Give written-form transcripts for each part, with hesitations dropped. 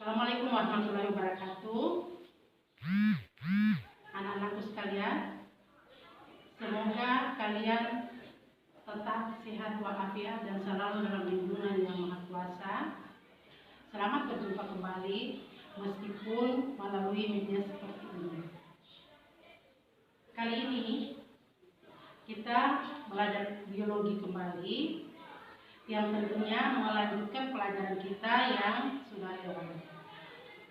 Assalamualaikum warahmatullahi wabarakatuh. Anak-anakku sekalian, semoga kalian tetap sehat walafiat dan selalu dalam lindungan Yang Maha Kuasa. Selamat berjumpa kembali meskipun melalui media seperti ini. Kali ini kita belajar biologi kembali, yang tentunya melanjutkan pelajaran kita yang sudah lewat.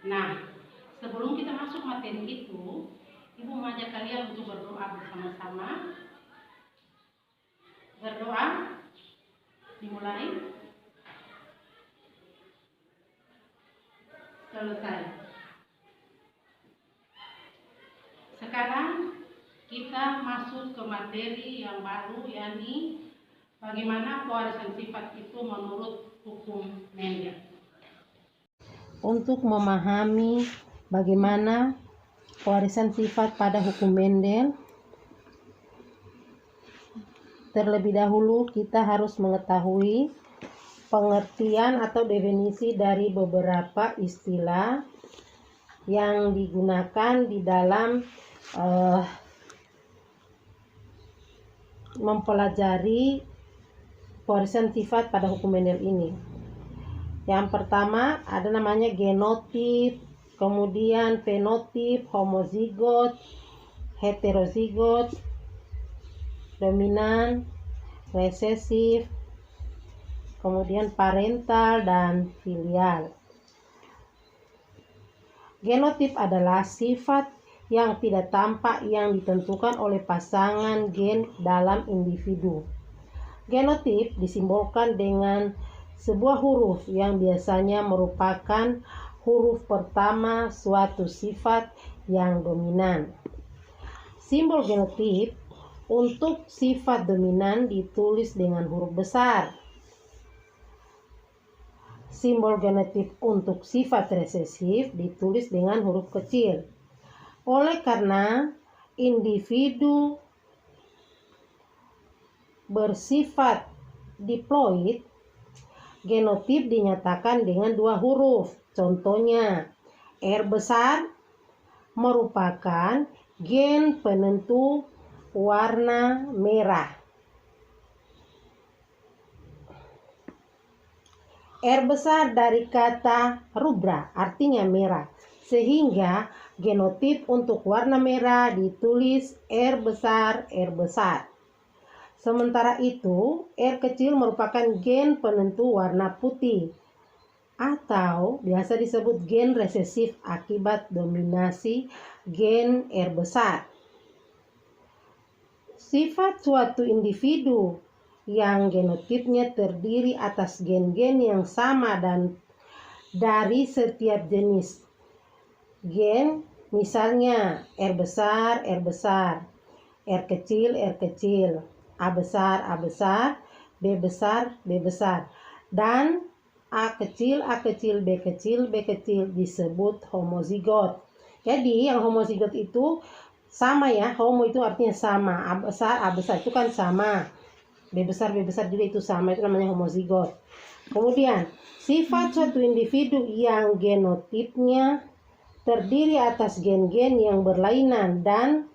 Nah, sebelum kita masuk materi itu, Ibu mengajak kalian untuk berdoa bersama-sama. Berdoa, dimulai. Selesai. Sekarang kita masuk ke materi yang baru, yakni bagaimana pewarisan sifat itu menurut hukum Mendel. Untuk memahami bagaimana pewarisan sifat pada hukum Mendel, terlebih dahulu kita harus mengetahui pengertian atau definisi dari beberapa istilah yang digunakan di dalam mempelajari pewarisan sifat pada hukum Mendel ini. Yang pertama ada namanya genotip, kemudian fenotip, homozigot, heterozigot, dominan, resesif, kemudian parental dan filial. Genotip adalah sifat yang tidak tampak yang ditentukan oleh pasangan gen dalam individu. Genotip disimbolkan dengan sebuah huruf yang biasanya merupakan huruf pertama suatu sifat yang dominan. Simbol genotip untuk sifat dominan ditulis dengan huruf besar. Simbol genotip untuk sifat resesif ditulis dengan huruf kecil. Oleh karena individu bersifat diploid, genotip dinyatakan dengan dua huruf. Contohnya, R besar merupakan gen penentu warna merah. R besar dari kata rubra, artinya merah. Sehingga genotip untuk warna merah ditulis R besar, R besar. Sementara itu, R kecil merupakan gen penentu warna putih atau biasa disebut gen resesif akibat dominasi gen R besar. Sifat suatu individu yang genotipnya terdiri atas gen-gen yang sama dan dari setiap jenis gen, misalnya R besar, R besar, R kecil, R kecil, A besar, A besar, B besar, B besar, dan A kecil, B kecil, B kecil disebut homozigot. Jadi yang homozigot itu sama ya, homo itu artinya sama, A besar itu kan sama, B besar juga itu sama, itu namanya homozigot. Kemudian sifat suatu individu yang genotipnya terdiri atas gen-gen yang berlainan dan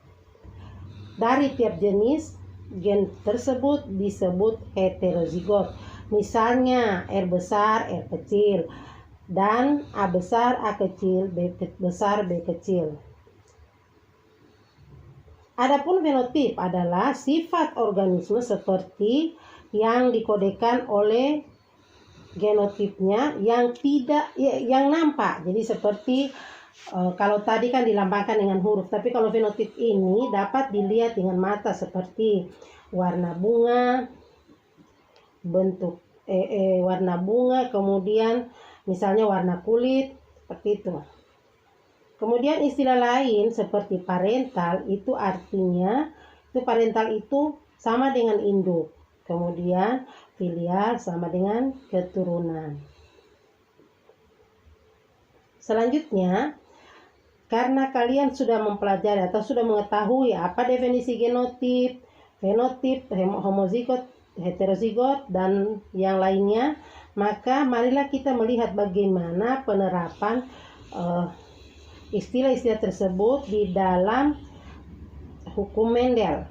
dari tiap jenis gen tersebut disebut heterozigot. Misalnya R besar, R kecil, dan A besar, A kecil, B besar, B kecil. Adapun fenotip adalah sifat organisme seperti yang dikodekan oleh genotipnya yang nampak. Jadi seperti kalau tadi kan dilambangkan dengan huruf, tapi kalau fenotip ini dapat dilihat dengan mata seperti warna bunga, bentuk warna bunga, kemudian misalnya warna kulit, seperti itu. Kemudian istilah lain seperti parental itu artinya parental itu sama dengan induk. Kemudian filial sama dengan keturunan. Selanjutnya, karena kalian sudah mempelajari atau sudah mengetahui apa definisi genotip, fenotip, homozigot, heterozigot, dan yang lainnya, Maka marilah kita melihat bagaimana penerapan istilah-istilah tersebut di dalam hukum Mendel.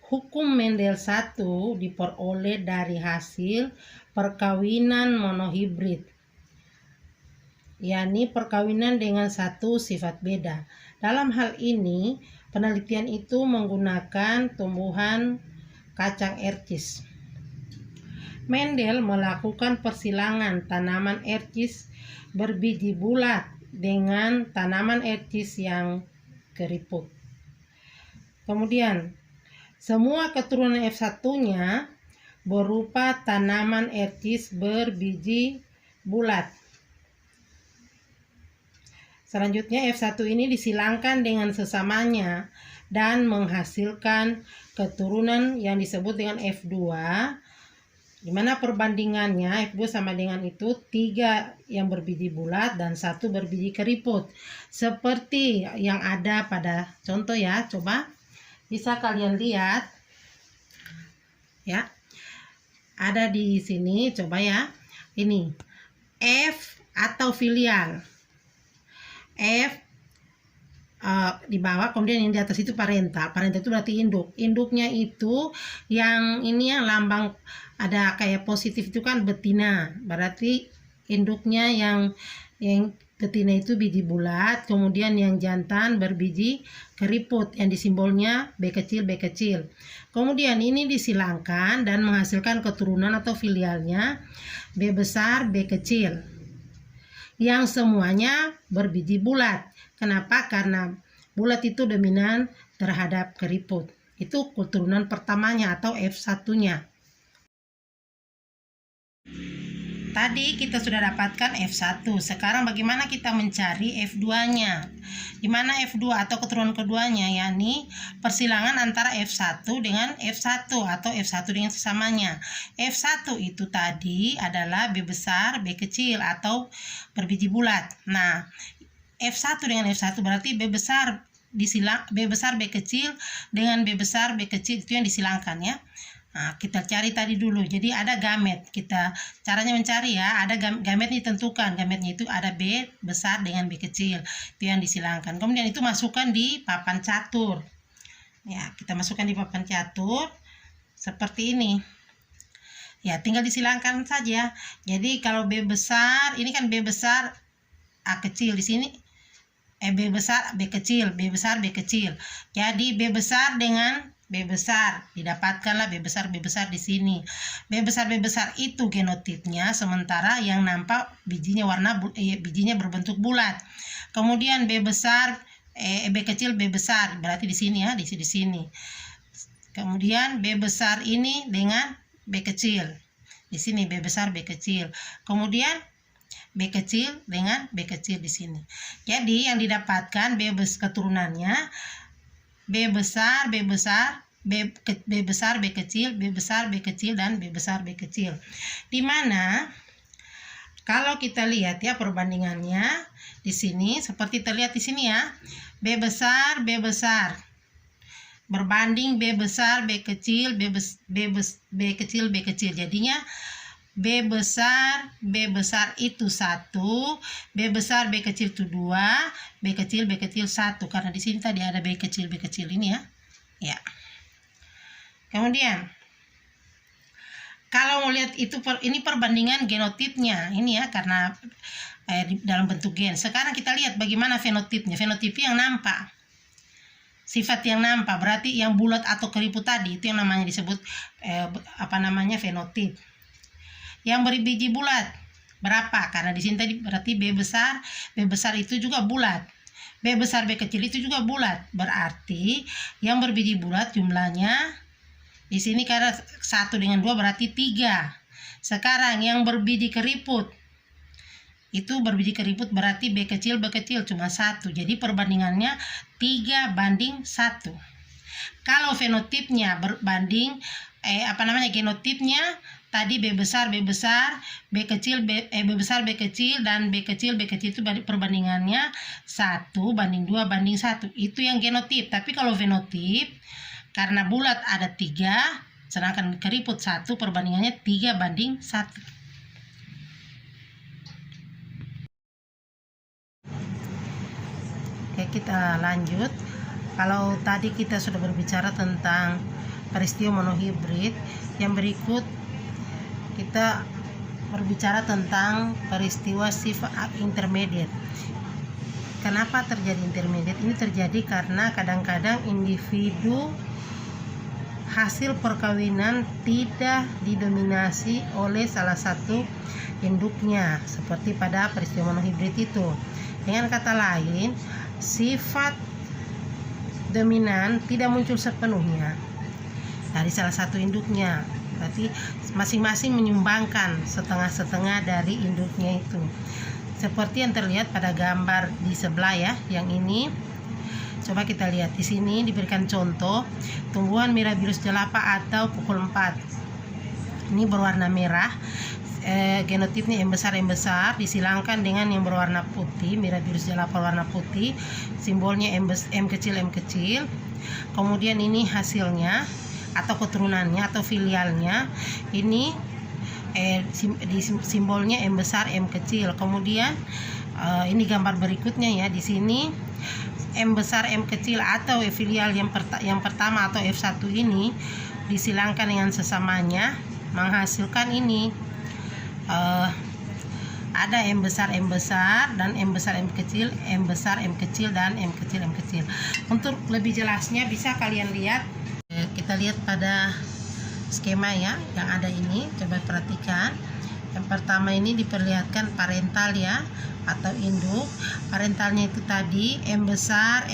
Hukum Mendel 1 diperoleh dari hasil perkawinan monohibrid, yakni perkawinan dengan satu sifat beda. Dalam hal ini, penelitian itu menggunakan tumbuhan kacang ercis. Mendel melakukan persilangan tanaman ercis berbiji bulat dengan tanaman ercis yang keriput. Kemudian, semua keturunan F1-nya berupa tanaman ercis berbiji bulat. Selanjutnya F1 ini disilangkan dengan sesamanya dan menghasilkan keturunan yang disebut dengan F2, di mana perbandingannya F2 sama dengan itu 3 yang berbiji bulat dan 1 berbiji keriput. Seperti yang ada pada contoh ya, coba bisa kalian lihat ya. Ada di sini, coba ya. Ini F atau filial. F di bawah, kemudian yang di atas itu parental. Parental itu berarti induk. Induknya itu yang ini yang lambang ada kayak positif itu kan betina. Berarti induknya yang betina itu biji bulat, kemudian yang jantan berbiji keriput yang disimbolnya B kecil B kecil. Kemudian ini disilangkan dan menghasilkan keturunan atau filialnya B besar B kecil, yang semuanya berbiji bulat. Kenapa? Karena bulat itu dominan terhadap keriput. Itu keturunan pertamanya atau F1-nya. Tadi kita sudah dapatkan F1. Sekarang bagaimana kita mencari F2-nya? Di mana F2 atau keturunan keduanya, yakni persilangan antara F1 dengan F1 atau F1 dengan sesamanya. F1 itu tadi adalah B besar B kecil atau berbiji bulat. Nah, F1 dengan F1 berarti B besar B besar B kecil dengan B besar B kecil, itu yang disilangkan ya. Nah, kita cari tadi dulu. Jadi ada gamet. Kita caranya mencari ya, ada gamet ditentukan. Gametnya itu ada B besar dengan B kecil. Itu yang disilangkan. Kemudian itu masukkan di papan catur. Ya, kita masukkan di papan catur seperti ini. Ya, tinggal disilangkan saja. Jadi kalau B besar, ini kan B besar A kecil di sini. B besar B kecil, B besar B kecil. Jadi B besar dengan B besar, didapatkanlah B besar di sini. B besar itu genotipnya, sementara yang nampak bijinya bijinya berbentuk bulat. Kemudian B besar B kecil B besar, berarti di sini ya, di sini. Kemudian B besar ini dengan B kecil. Di sini B besar B kecil. Kemudian B kecil dengan B kecil di sini. Jadi yang didapatkan keturunannya B besar B besar B besar B kecil, B besar B kecil, dan B besar B kecil. Dimana kalau kita lihat ya perbandingannya di sini seperti terlihat di sini ya, B besar berbanding B besar B kecil, B kecil B kecil. Jadinya B besar itu 1, B besar B kecil itu 2, B kecil 1. Karena di sini tadi ada B kecil ini ya. Ya. Kemudian kalau mau lihat itu ini perbandingan genotipnya ini ya, karena dalam bentuk gen. Sekarang kita lihat bagaimana fenotipnya. Fenotip yang nampak. Sifat yang nampak berarti yang bulat atau keriput tadi itu yang namanya disebut fenotip. Yang berbiji bulat berapa? Karena di sini tadi berarti B besar itu juga bulat. B besar B kecil itu juga bulat. Berarti yang berbiji bulat jumlahnya di sini karena 1 dengan 2 berarti 3. Sekarang yang berbiji keriput itu berarti B kecil cuma 1. Jadi perbandingannya 3:1. Kalau fenotipnya berbanding genotipnya tadi B besar B kecil B besar B kecil dan B kecil itu perbandingannya 1:2:1. Itu yang genotip. Tapi kalau fenotip Karena bulat ada 3, sedangkan keriput 1, perbandingannya 3:1. Oke, kita lanjut. Kalau tadi kita sudah berbicara tentang peristiwa monohibrid, yang berikut kita berbicara tentang peristiwa sifat intermediate. Kenapa terjadi intermediate? Ini terjadi karena kadang-kadang individu hasil perkawinan tidak didominasi oleh salah satu induknya, seperti pada peristiwa monohibrid itu. Dengan kata lain, sifat dominan tidak muncul sepenuhnya dari salah satu induknya. Berarti masing-masing menyumbangkan setengah-setengah dari induknya itu. Seperti yang terlihat pada gambar di sebelah ya, yang ini. Coba kita lihat di sini diberikan contoh tumbuhan Mirabilis jelapa atau pukul 4. Ini berwarna merah. Genotipnya M besar disilangkan dengan yang berwarna putih, Mirabilis jelapa warna putih, simbolnya M kecil. Kemudian ini hasilnya atau keturunannya atau filialnya, ini simbolnya M besar M kecil. Kemudian ini gambar berikutnya ya, di sini M besar M kecil atau filial yang pertama atau F1 ini disilangkan dengan sesamanya menghasilkan ini ada M besar dan M besar M kecil, M besar M kecil dan M kecil. Untuk lebih jelasnya bisa kalian lihat, kita lihat pada skema ya yang ada ini. Coba perhatikan. Yang pertama ini diperlihatkan parental ya atau induk. Parentalnya itu tadi M besar.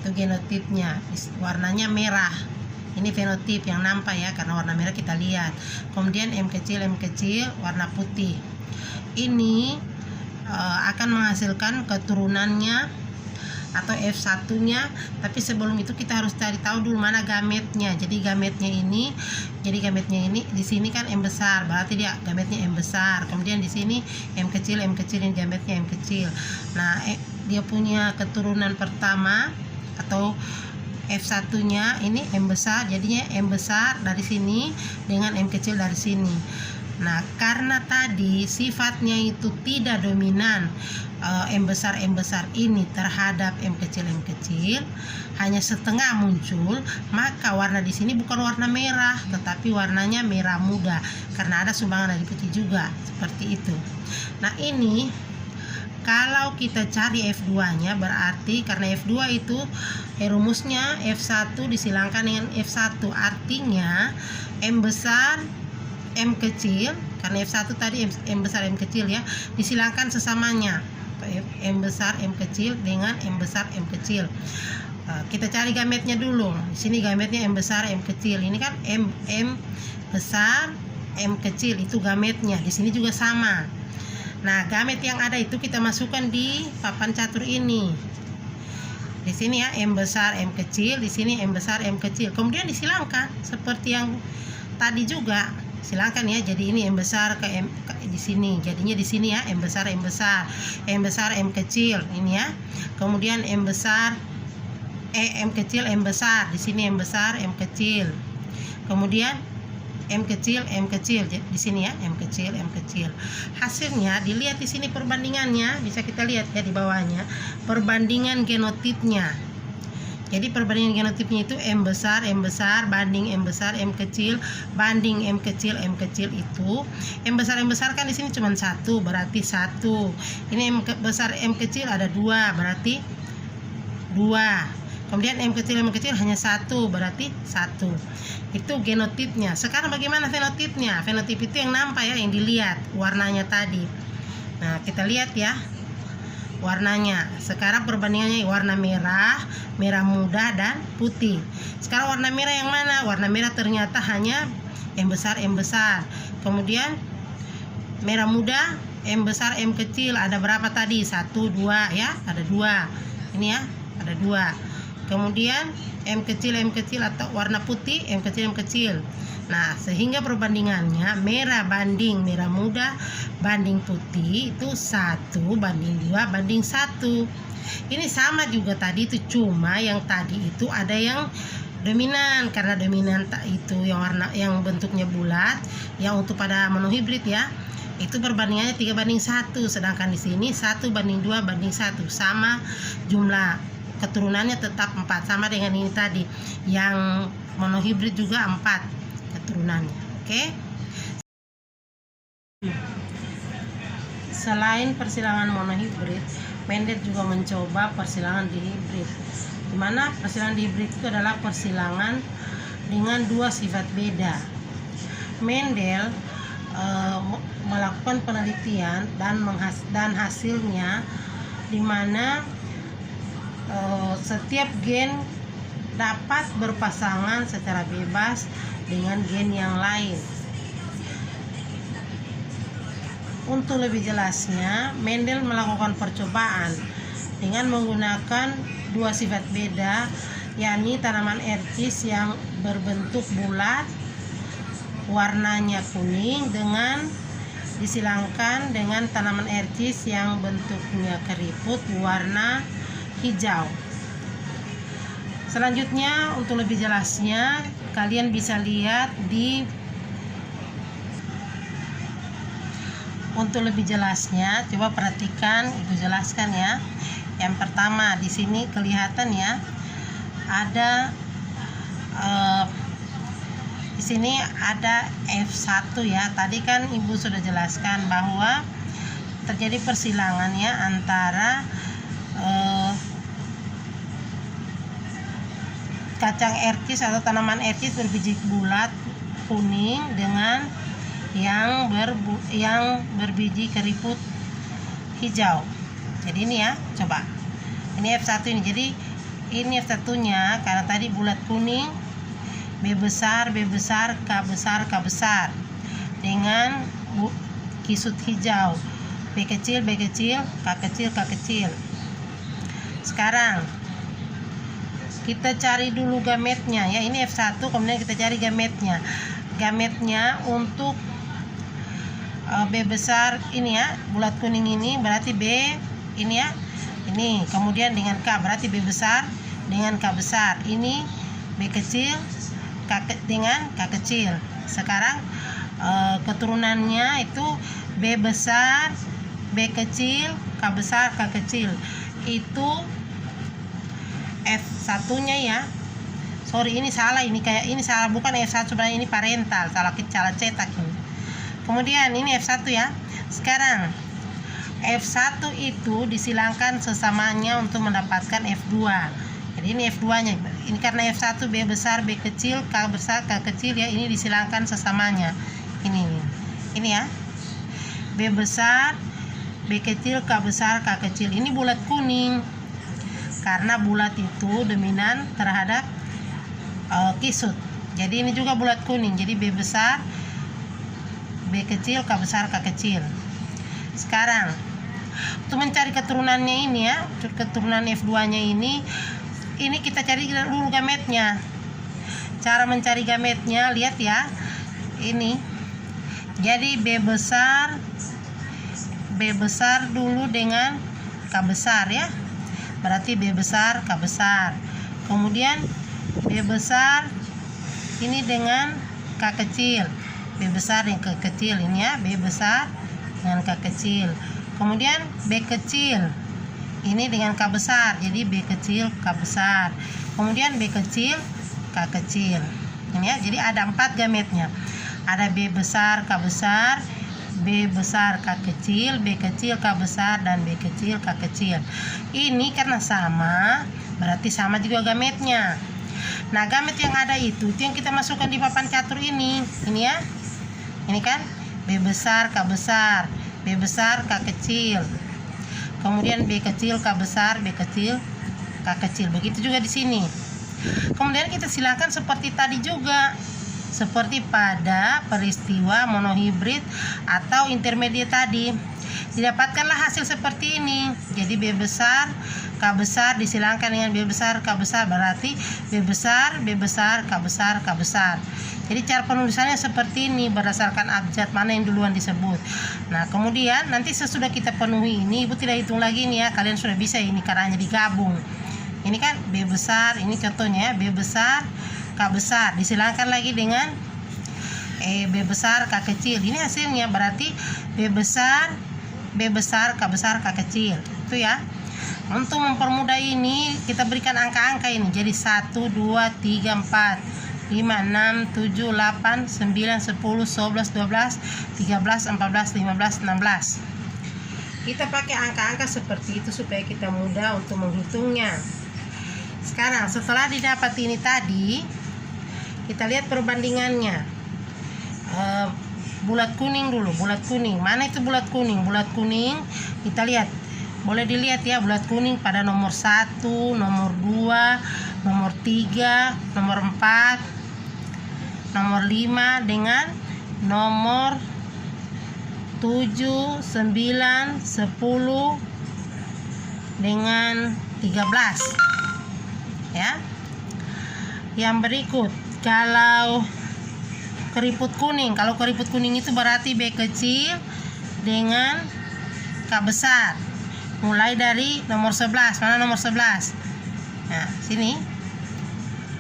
Itu genotipnya. Warnanya merah. Ini fenotip yang nampak ya, karena warna merah kita lihat. Kemudian M kecil warna putih. Ini akan menghasilkan keturunannya atau F1-nya, tapi sebelum itu kita harus cari tahu dulu mana gametnya. Jadi gametnya ini di sini kan M besar, berarti dia gametnya M besar. Kemudian di sini M kecil ini gametnya M kecil. Nah, dia punya keturunan pertama atau F1-nya ini M besar, jadinya M besar dari sini dengan M kecil dari sini. Nah, karena tadi sifatnya itu tidak dominan M besar ini terhadap M kecil, hanya setengah muncul, maka warna di sini bukan warna merah, tetapi warnanya merah muda karena ada sumbangan dari putih juga, seperti itu. Nah, ini kalau kita cari F2-nya, berarti karena F2 itu rumusnya F1 disilangkan dengan F1, artinya M besar M kecil, karena F1 tadi M besar M kecil ya, disilangkan sesamanya M besar M kecil dengan M besar M kecil. Kita cari gametnya dulu. Di sini gametnya M besar M kecil. Ini kan M besar M kecil, itu gametnya. Di sini juga sama. Nah, gamet yang ada itu kita masukkan di papan catur ini. Di sini ya M besar M kecil, di sini M besar M kecil. Kemudian disilangkan seperti yang tadi juga. Silangkan ya, jadi ini M besar ke M di sini. Jadinya di sini ya M besar M kecil ini ya. Kemudian M besar M kecil M besar, di sini M besar M kecil. Kemudian M kecil di sini ya M kecil. Hasilnya dilihat di sini perbandingannya, bisa kita lihat ya di bawahnya perbandingan genotipnya. Jadi perbandingan genotipnya itu M besar banding M besar M kecil banding M kecil itu M besar kan di sini cuma 1, berarti 1. Ini M besar M kecil ada 2, berarti 2. Kemudian M kecil hanya 1, berarti 1. Itu genotipnya. Sekarang bagaimana fenotipnya? Fenotip itu yang nampak ya, yang dilihat warnanya tadi. Nah, kita lihat ya warnanya. Sekarang perbandingannya warna merah muda dan putih. Sekarang warna merah yang mana? Warna merah ternyata hanya M besar. Kemudian merah muda M besar M kecil ada berapa tadi? 1, 2 ya, ada 2. Ini ya, ada 2. Kemudian M kecil atau warna putih M kecil. Nah, sehingga perbandingannya merah banding merah muda banding putih itu 1:2:1. Ini sama juga tadi itu, cuma yang tadi itu ada yang dominan, karena dominan itu yang warna yang bentuknya bulat, yang untuk pada monohibrid ya itu perbandingannya 3:1, sedangkan di sini 1:2:1, sama jumlah keturunannya tetap 4, sama dengan ini tadi yang monohibrid juga 4 keturunannya. Oke. Selain persilangan monohibrid, Mendel juga mencoba persilangan dihibrid, di mana persilangan dihibrid itu adalah persilangan dengan dua sifat beda. Mendel melakukan penelitian dan hasilnya di mana setiap gen dapat berpasangan secara bebas dengan gen yang lain. Untuk lebih jelasnya, Mendel melakukan percobaan dengan menggunakan dua sifat beda, yakni tanaman ercis yang berbentuk bulat warnanya kuning dengan disilangkan dengan tanaman ercis yang bentuknya keriput warna hijau. Selanjutnya, untuk lebih jelasnya kalian bisa lihat di coba perhatikan, Ibu jelaskan ya. Yang pertama di sini kelihatan ya, ada di sini ada F1 ya. Tadi kan Ibu sudah jelaskan bahwa terjadi persilangan ya antara kacang ercis atau tanaman ercis berbiji bulat kuning dengan yang berbiji keriput hijau. Jadi ini ya, coba ini F1 ini. Jadi ini F1-nya karena tadi bulat kuning, B besar, B besar, K besar, K besar dengan kisut hijau, B kecil, B kecil, K kecil, K kecil. Sekarang kita cari dulu gametnya ya. Ini F1, kemudian kita cari gametnya. Gametnya untuk B besar ini ya, bulat kuning ini berarti B ini ya. Ini kemudian dengan K berarti B besar dengan K besar. Ini B kecil dengan K kecil. Sekarang keturunannya itu B besar, B kecil, K besar, K kecil. Itu F1-nya ya. Sorry, ini salah, ini salah, bukan F1 sebenarnya, ini parental, salah cetak ini. Kemudian ini F1 ya. Sekarang F1 itu disilangkan sesamanya untuk mendapatkan F2. Jadi ini F2-nya. Ini karena F1 B besar, B kecil, K besar, K kecil ya, ini disilangkan sesamanya. Ini ya. B besar, B kecil, K besar, K kecil. Ini bulat kuning. Karena bulat itu dominan terhadap kisut. Jadi ini juga bulat kuning. Jadi B besar, B kecil, K besar, K kecil. Sekarang untuk mencari keturunannya ini ya, keturunan F2-nya ini kita cari dulu gametnya. Cara mencari gametnya, lihat ya. Ini. Jadi B besar dulu dengan K besar ya. Berarti B besar, K besar. Kemudian B besar ini dengan K kecil. B besar dengan K kecil ini ya, B besar dengan K kecil. Kemudian B kecil ini dengan K besar, jadi B kecil, K besar. Kemudian B kecil, K kecil. Ini ya, jadi ada 4 gametnya. Ada B besar, K besar, B besar, K kecil, B kecil, K besar, dan B kecil, K kecil. Ini karena sama, berarti sama juga gametnya. Nah, gamet yang ada itu yang kita masukkan di papan catur ini. Ini ya. Ini kan B besar, K besar, B besar, K kecil. Kemudian B kecil, K besar, B kecil, K kecil. Begitu juga di sini. Kemudian kita silakan seperti tadi juga. Seperti pada peristiwa monohibrid atau intermediate tadi. didapatkanlah hasil seperti ini. Jadi B besar K besar disilangkan dengan B besar K besar, berarti B besar B besar K besar K besar. Jadi cara penulisannya seperti ini berdasarkan abjad mana yang duluan disebut. Nah kemudian nanti sesudah kita penuhi ini, ibu tidak hitung lagi nih ya, kalian sudah bisa ini karena hanya digabung. Ini kan B besar, ini contohnya B besar K besar disilangkan lagi dengan B besar K kecil. Ini hasilnya berarti B besar K besar K kecil. Itu ya. Untuk mempermudah ini kita berikan angka-angka ini. Jadi 1, 2, 3, 4, 5, 6, 7, 8, 9, 10, 11, 12, 13, 14, 15, 16. Kita pakai angka-angka seperti itu supaya kita mudah untuk menghitungnya. Sekarang setelah didapat ini tadi, kita lihat perbandingannya. Bulat kuning dulu, bulat kuning. Mana itu bulat kuning? Bulat kuning kita lihat. Boleh dilihat ya, bulat kuning pada nomor 1, nomor 2, nomor 3, nomor 4, nomor 5 dengan nomor 7, 9, 10 dengan 13. Ya. Yang berikut, kalau keriput kuning itu berarti B kecil dengan K besar. Mulai dari nomor 11. Mana nomor 11? Nah, sini.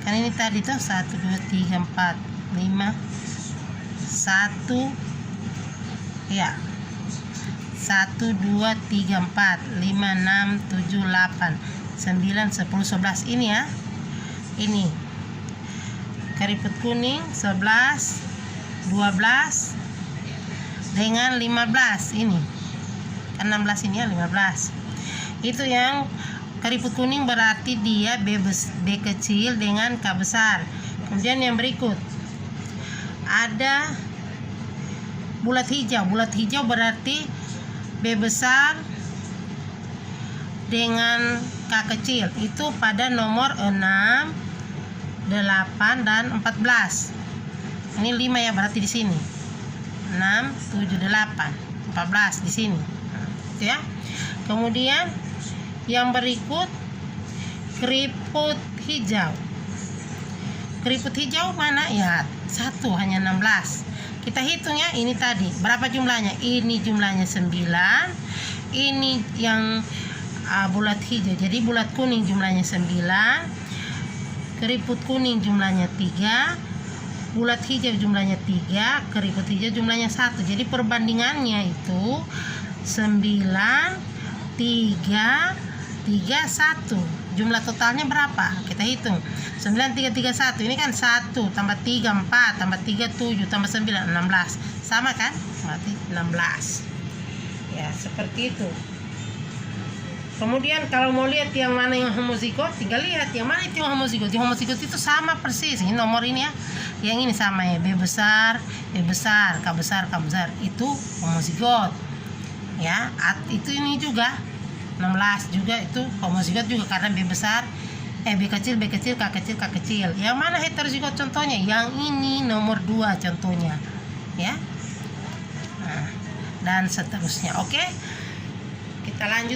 Kan ini tadi tuh 1, 2, 3, 4, 5, 1. Ya. 1, 2, 3, 4, 5, 6, 7, 8, 9, 10, 11. Ini ya. Ini. Keriput kuning 11, 12 dengan 15 ini. Kan 16 ini ya, 15. Itu yang keriput kuning berarti dia B kecil dengan K besar. Kemudian yang berikut ada bulat hijau. Bulat hijau berarti B besar dengan K kecil. Itu pada nomor 6, 8 dan 14. Ini 5 ya, berarti di sini 6, 7, 8, 14 di sini. Gitu ya. Kemudian yang berikut keriput hijau. Keriput hijau mana? Ya, 1 hanya 16. Kita hitung ya, ini tadi berapa jumlahnya? Ini jumlahnya 9. Ini yang bulat hijau. Jadi bulat kuning jumlahnya 9. Keriput kuning jumlahnya 3, bulat hijau jumlahnya 3, keriput hijau jumlahnya 1. Jadi perbandingannya itu 9, 3, 3, 1. Jumlah totalnya berapa? Kita hitung. 9, 3, 3, 1. Ini kan 1 tambah 3, 4 tambah 3, 7 tambah 9, 16. Sama kan? Berarti 16. Ya, seperti itu. Kemudian kalau mau lihat yang mana yang homozigot, tinggal lihat yang mana itu yang homozigot. Yang homozigot itu sama persis. Ini nomor ini ya. Yang ini sama ya. B besar, B besar, K besar, K besar. Itu homozigot. Ya, itu ini juga 16 juga itu homozigot juga karena B besar, B kecil, B kecil, K kecil, K kecil. Yang mana heterozigot contohnya? Yang ini nomor 2 contohnya. Ya. Nah, dan seterusnya. Oke. Kita lanjut.